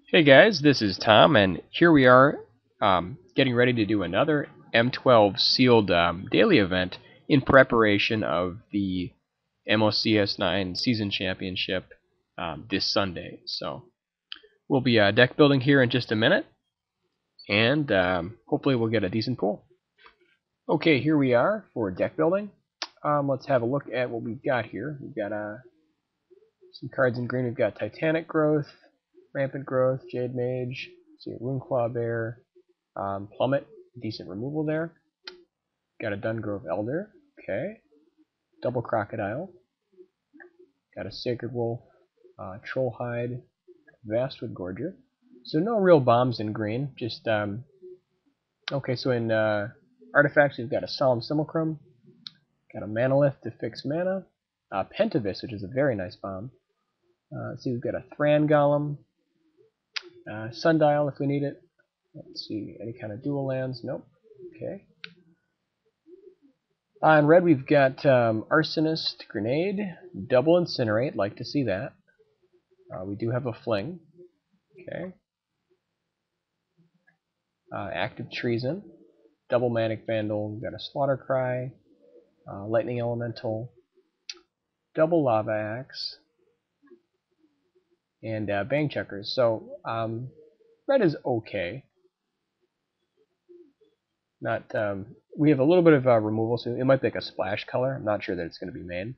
Hey guys, this is Tom, and here we are getting ready to do another M12 Sealed daily event in preparation of the MOCS9 Season Championship this Sunday. So we'll be deck building here in just a minute, and hopefully we'll get a decent pool. Okay, here we are for deck building. Let's have a look at what we've got here. We've got some cards in green. We've got Titanic Growth, Rampant Growth, Jade Mage, Runeclaw Bear, Plummet, decent removal there. Got a Dungrove Elder, okay. Double Crocodile. Got a Sacred Wolf, Trollhide, Vastwood Gorger. So no real bombs in green, just, okay, so in artifacts we've got a Solemn Simulacrum, got a Manalith to fix mana, Pentavis, which is a very nice bomb. Let's see, we've got a Thran Golem, Sundial if we need it. Let's see, any kind of dual lands? Nope. Okay. In red, we've got Arsonist, Grenade, Double Incinerate. Like to see that. We do have a Fling. Okay. Active Treason, Double Manic Vandal. We've got a Slaughter Cry, Lightning Elemental, Double Lava Axe, and Bang Checkers. So red is okay. Not we have a little bit of removal, so it might be like a splash color. I'm not sure that it's going to be main.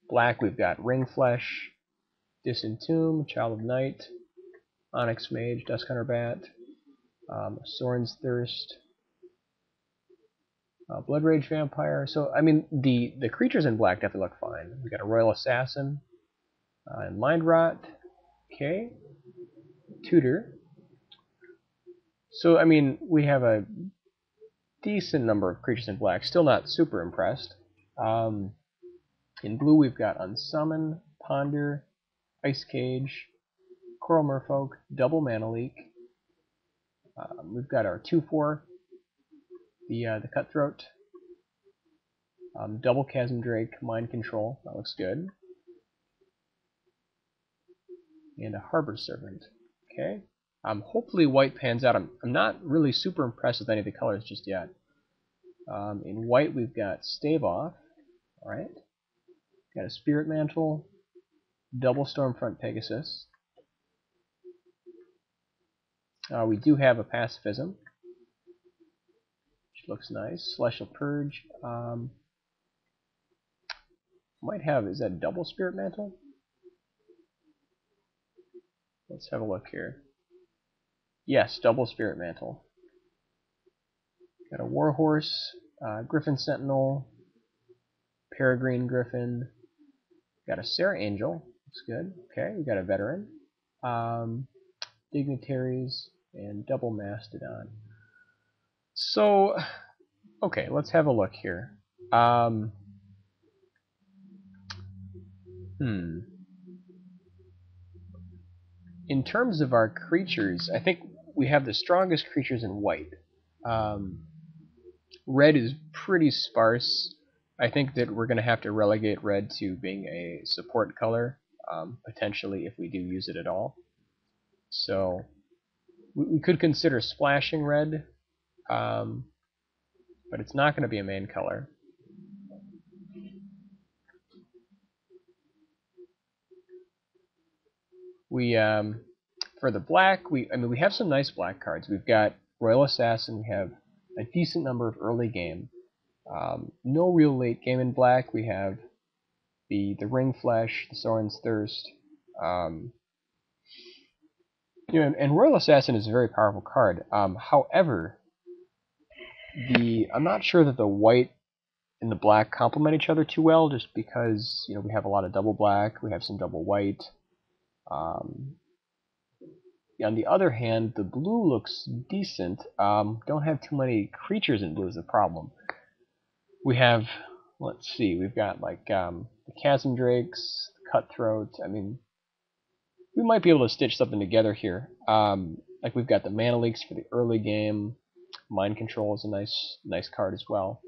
Black, we've got Ring Flesh, Disentomb, Child of Night, Onyx Mage, Dusk Hunter Bat, Sorin's Thirst, Blood Rage Vampire. So I mean the creatures in black definitely look fine. We got a Royal Assassin, and Mind Rot. Okay, Tutor. So I mean we have a decent number of creatures in black. Still not super impressed. In blue we've got Unsummon, Ponder, Ice Cage, Coral Merfolk, Double Mana Leak. We've got our 2/4, the Cutthroat, Double Chasm Drake, Mind Control. That looks good. And a Harbor Servant. Okay. Hopefully white pans out. I'm not really super impressed with any of the colors just yet. In white we've got Stave Off. Alright. Got a Spirit Mantle, Double Stormfront Pegasus. We do have a Pacifism, which looks nice. Celestial Purge. Might have, is that Double Spirit Mantle? Let's have a look here. Yes, Double Spirit Mantle. Got a Warhorse, Griffin Sentinel, Peregrine Griffin. Got a Sarah Angel. Looks good. Okay, we got a Veteran. Dignitaries, and Double Mastodon. So, okay, let's have a look here. In terms of our creatures, I think we have the strongest creatures in white. Red is pretty sparse. I think that we're going to have to relegate red to being a support color, potentially if we do use it at all. So we could consider splashing red, but it's not going to be a main color. We for the black, we have some nice black cards. We've got Royal Assassin. We have a decent number of early game. No real late game in black. We have the Ring Flesh, the Sorin's Thirst. And Royal Assassin is a very powerful card. However, I'm not sure that the white and the black complement each other too well, just because we have a lot of double black, we have some double white. On the other hand, the blue looks decent. Don't have too many creatures in blue is the problem. We have, let's see, we've got like the Chasm Drakes, Cutthroat. I mean, we might be able to stitch something together here. Like we've got the Mana Leaks for the early game. Mind Control is a nice card as well.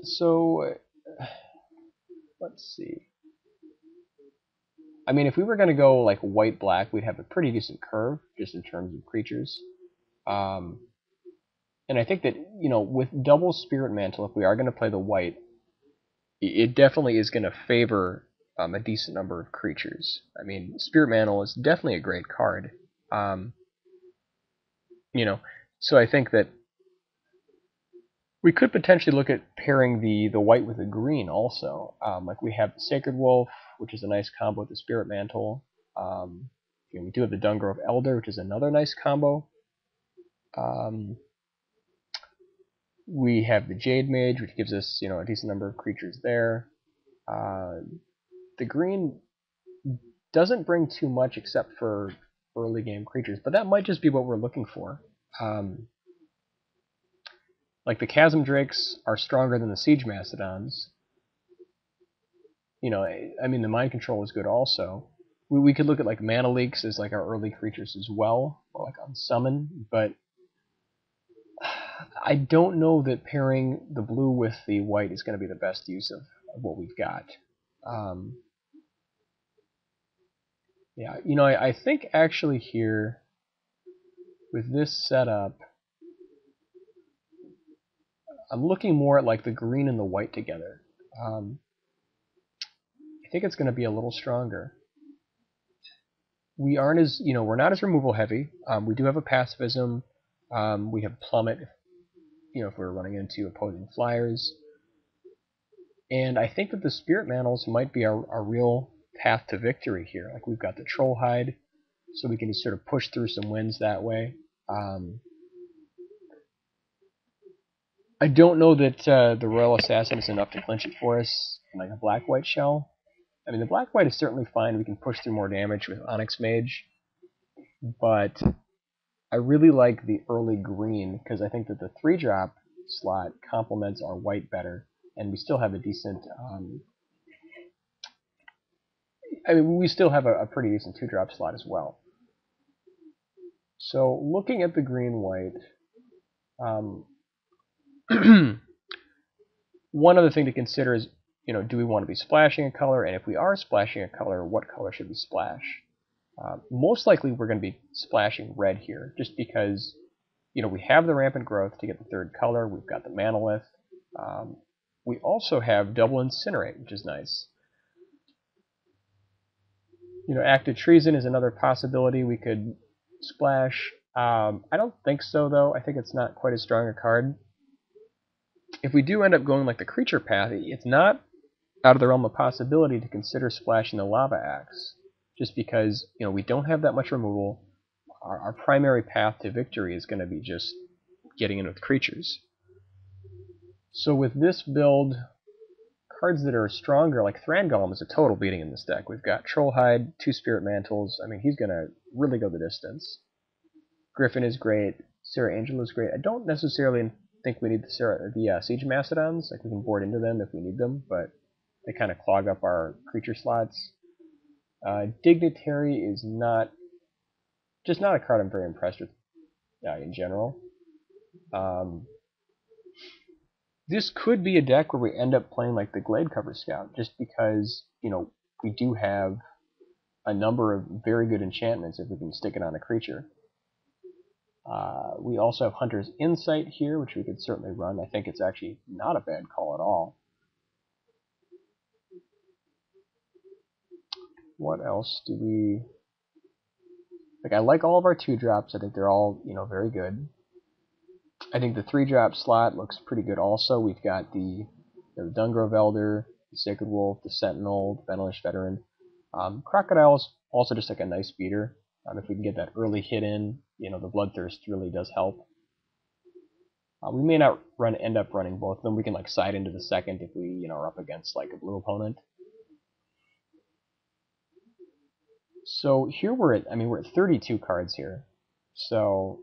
So let's see. I mean, if we were going to go like white-black, we'd have a pretty decent curve just in terms of creatures. Um, and I think that, with double Spirit Mantle, if we are going to play the white, it definitely is going to favor a decent number of creatures. I mean, Spirit Mantle is definitely a great card. Um, so I think that we could potentially look at pairing the white with the green also. Like we have the Sacred Wolf, which is a nice combo with the Spirit Mantle. We do have the Dungrove Elder, which is another nice combo. We have the Jade Mage, which gives us a decent number of creatures there. The green doesn't bring too much except for early game creatures, but that might just be what we're looking for. Like the Chasm Drakes are stronger than the Siege Mastodons. I mean, the Mind Control is good also. We could look at like Mana Leaks as like our early creatures as well, or like on Summon, but I don't know that pairing the blue with the white is going to be the best use of what we've got. Yeah, I think actually here, with this setup, I'm looking more at like the green and the white together. I think it's going to be a little stronger. We aren't as, we're not as removal heavy. We do have a pacifism. We have Plummet, if we're running into opposing flyers. And I think that the Spirit Mantles might be our real path to victory here. Like we've got the Troll Hide, so we can just sort of push through some wins that way. I don't know that the Royal Assassin is enough to clinch it for us in like a black-white shell. I mean, the black-white is certainly fine. We can push through more damage with Onyx Mage. But I really like the early green, because I think that the 3-drop slot complements our white better, and we still have a decent... we still have a pretty decent 2-drop slot as well. So, looking at the green-white... one other thing to consider is, do we want to be splashing a color? And if we are splashing a color, what color should we splash? Most likely we're going to be splashing red here, just because, we have the Rampant Growth to get the 3rd color. We've got the Manolith. We also have double Incinerate, which is nice. Active Treason is another possibility we could splash. I don't think so, though. I think it's not quite as strong a card. If we do end up going like the creature path, it's not out of the realm of possibility to consider splashing the Lava Axe, just because we don't have that much removal. Our primary path to victory is going to be just getting in with creatures. So with this build, cards that are stronger, like Thran-Golem is a total beating in this deck. We've got Trollhide, 2 Spirit Mantles. I mean, he's going to really go the distance. Griffin is great. Serra Angel is great. I don't necessarily think we need the Siege Mastodons. Like, we can board into them if we need them, but they kind of clog up our creature slots. Dignitary is just not a card I'm very impressed with in general. This could be a deck where we end up playing like the Gladecover Scout, just because, we do have a number of very good enchantments if we can stick it on a creature. We also have Hunter's Insight here, which we could certainly run. I think it's actually not a bad call at all. What else do we... Like, I like all of our 2-drops. I think they're all, very good. I think the 3-drop slot looks pretty good also. We've got the Dungrove Elder, the Sacred Wolf, the Sentinel, the Benelish Veteran. Crocodile is also just like a nice beater. If we can get that early hit in, the Bloodthirst really does help. We may not end up running both of them. We can like side into the second if we are up against like a blue opponent. So here we're at 32 cards here. So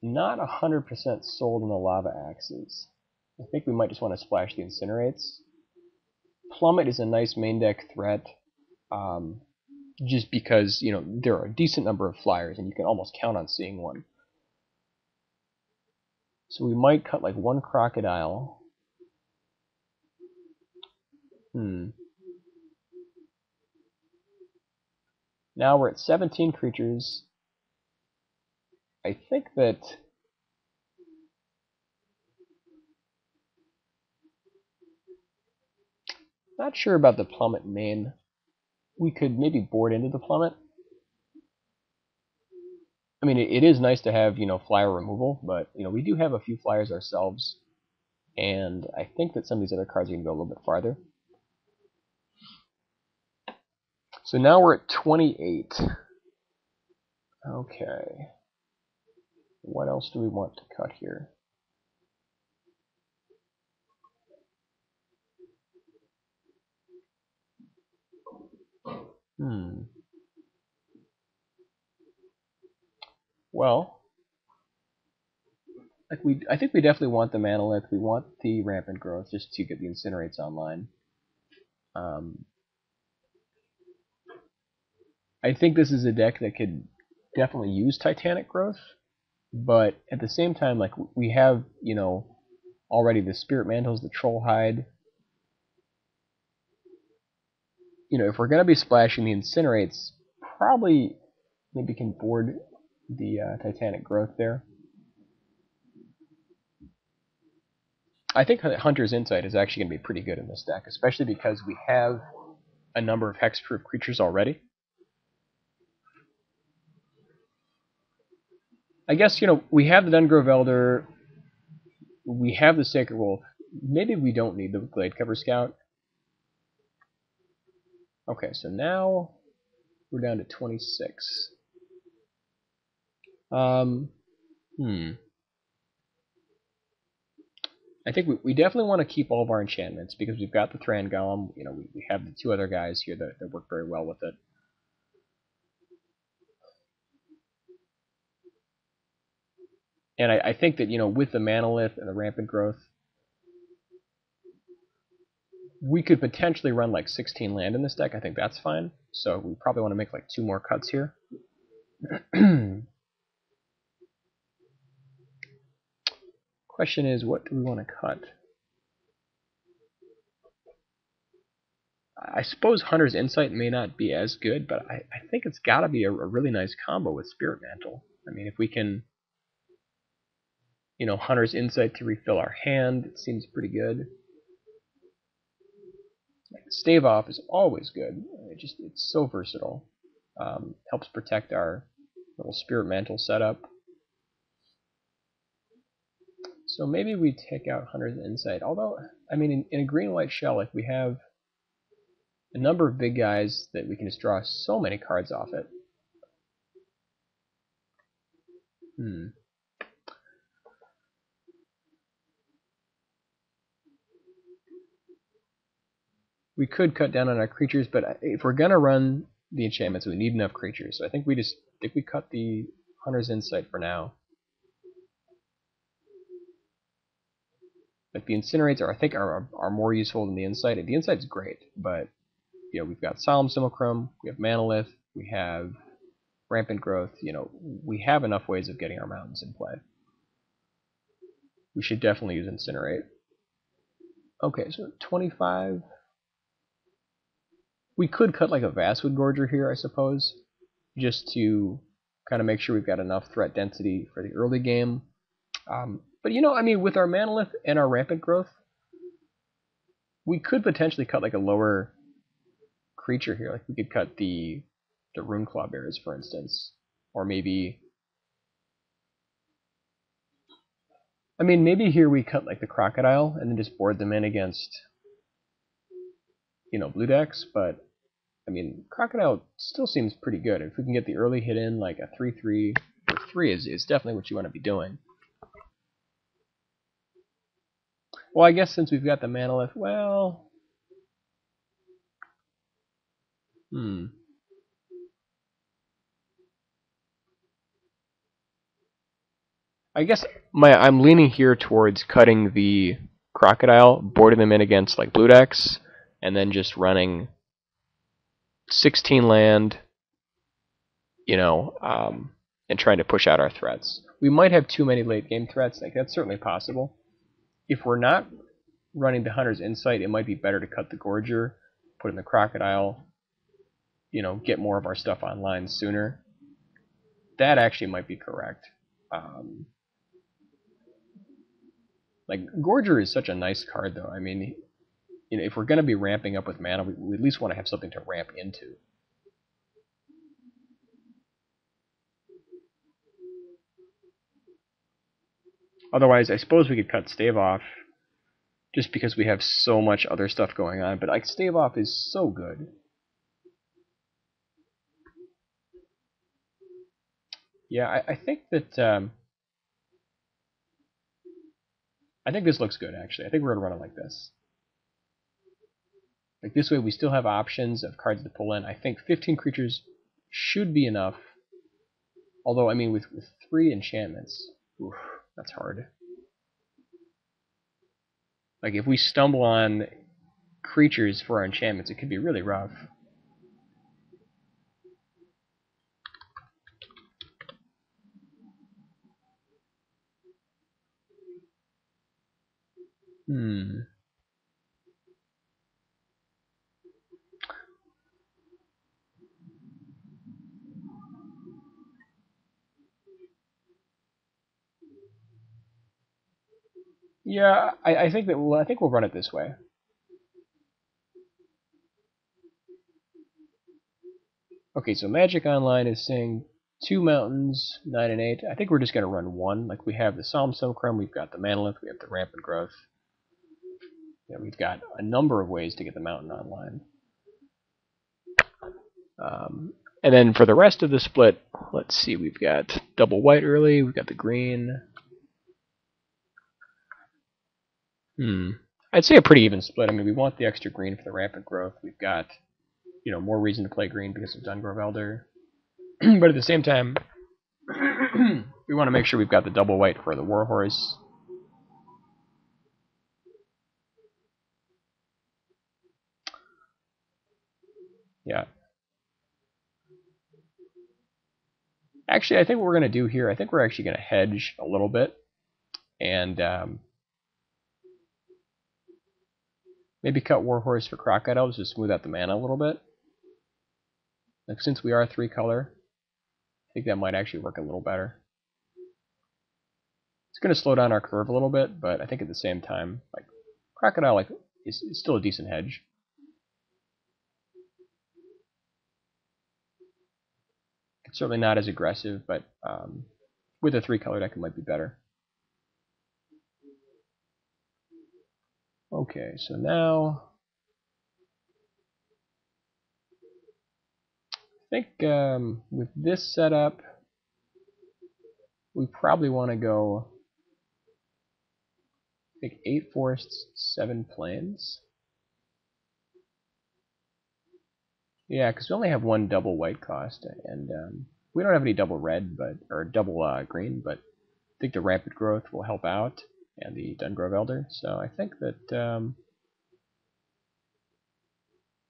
not 100% sold on the Lava Axes. I think we might just want to splash the Incinerates. Plummet is a nice main deck threat. Just because, there are a decent number of flyers, and you can almost count on seeing one. So we might cut like one Crocodile. Now we're at 17 creatures. I think that not sure about the plummet main. We could maybe board into the plummet. I mean, it is nice to have, flyer removal, but, we do have a few flyers ourselves, and I think that some of these other cards are going to go a little bit farther. So now we're at 28. Okay. What else do we want to cut here? Well, I think we definitely want the Manolith. We want the Rampant Growth just to get the Incinerates online. I think this is a deck that could definitely use Titanic Growth, but at the same time, like, we have, already the Spirit Mantles, the Troll Hide. If we're going to be splashing the Incinerates, probably maybe can board the Titanic Growth there. I think Hunter's Insight is actually going to be pretty good in this deck, especially because we have a number of hexproof creatures already. I guess, we have the Dungrove Elder, we have the Sacred Wolf. Maybe we don't need the Gladecover Scout. Okay, so now we're down to 26. I think we definitely want to keep all of our enchantments because we've got the Thran Golem. We have the two other guys here that work very well with it. And I think that, with the Manolith and the Rampant Growth, we could potentially run like 16 land in this deck. I think that's fine. So we probably want to make like 2 more cuts here. Question is, what do we want to cut? I suppose Hunter's Insight may not be as good, but I think it's got to be a really nice combo with Spirit Mantle. I mean, if we can, Hunter's Insight to refill our hand, it seems pretty good. Stave Off is always good. It's so versatile. Helps protect our little Spirit Mantle setup. So maybe we take out Hunter's Insight. Although, I mean, in a green-white shell, like, we have a number of big guys that we can just draw so many cards off it. We could cut down on our creatures, but if we're gonna run the enchantments, we need enough creatures. So I think we cut the Hunter's Insight for now. Like, the Incinerates I think are more useful than the Insight. The Insight's great, but we've got Solemn Simulacrum, we have Manolith, we have Rampant Growth. We have enough ways of getting our mountains in play. We should definitely use Incinerate. Okay, so 25. We could cut like a Vastwood Gorger here, I suppose, just to kind of make sure we've got enough threat density for the early game. But I mean, with our Manolith and our Rampant Growth, we could potentially cut like a lower creature here. Like, we could cut the Runeclaw Bears, for instance, or maybe. I mean, maybe here we cut like the Crocodile and then just board them in against, blue decks. But I mean, Crocodile still seems pretty good. If we can get the early hit in, like a 3/3 or 3 is definitely what you want to be doing. Well, I guess since we've got the Manolith, well, I guess I'm leaning here towards cutting the Crocodile, boarding them in against like blue decks, and then just running 16 land, and trying to push out our threats. We might have too many late game threats. Like, that's certainly possible. If we're not running the Hunter's Insight, it might be better to cut the Gorger, put in the Crocodile, get more of our stuff online sooner. That actually might be correct. Like Gorger is such a nice card, though. I mean, if we're going to be ramping up with mana, we at least want to have something to ramp into. Otherwise, I suppose we could cut Stave off, just because we have so much other stuff going on. But like Stave off is so good. Yeah, I think that I think this looks good, actually. I think we're going to run it like this. Like this way we still have options of cards to pull in. I think 15 creatures should be enough. Although, I mean, with 3 enchantments, oof, that's hard. Like if we stumble on creatures for our enchantments, it could be really rough. Yeah, I think that I think we'll run it this way. Okay, so Magic Online is saying 2 mountains, 9 and 8. I think we're just going to run 1. Like we have the Solemn Stonecrumb, we've got the Manolith, we have the Rampant Growth. Yeah, we've got a number of ways to get the mountain online. And then for the rest of the split, let's see, we've got double white early, we've got the green. I'd say a pretty even split. I mean, we want the extra green for the Rampant Growth. We've got, more reason to play green because of Dungrove Elder. But at the same time, we want to make sure we've got the double white for the Warhorse. Yeah. Actually, I think what we're going to do here, I think we're actually going to hedge a little bit. And maybe cut Warhorse for Crocodile Elves to smooth out the mana a little bit. Like, since we are 3-color, I think that might actually work a little better. It's going to slow down our curve a little bit, but I think at the same time, like, Crocodile is still a decent hedge. It's certainly not as aggressive, but with a 3-color deck, it might be better. Okay, so now I think with this setup, we probably want to go, I think, 8 forests, 7 plains. Yeah, because we only have 1 double white cost, and we don't have any double red, or double green, but I think the Rampant Growth will help out, and the Dungrove Elder. So I think that,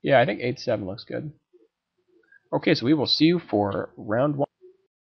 yeah, I think 8-7 looks good. Okay, so we will see you for round 1.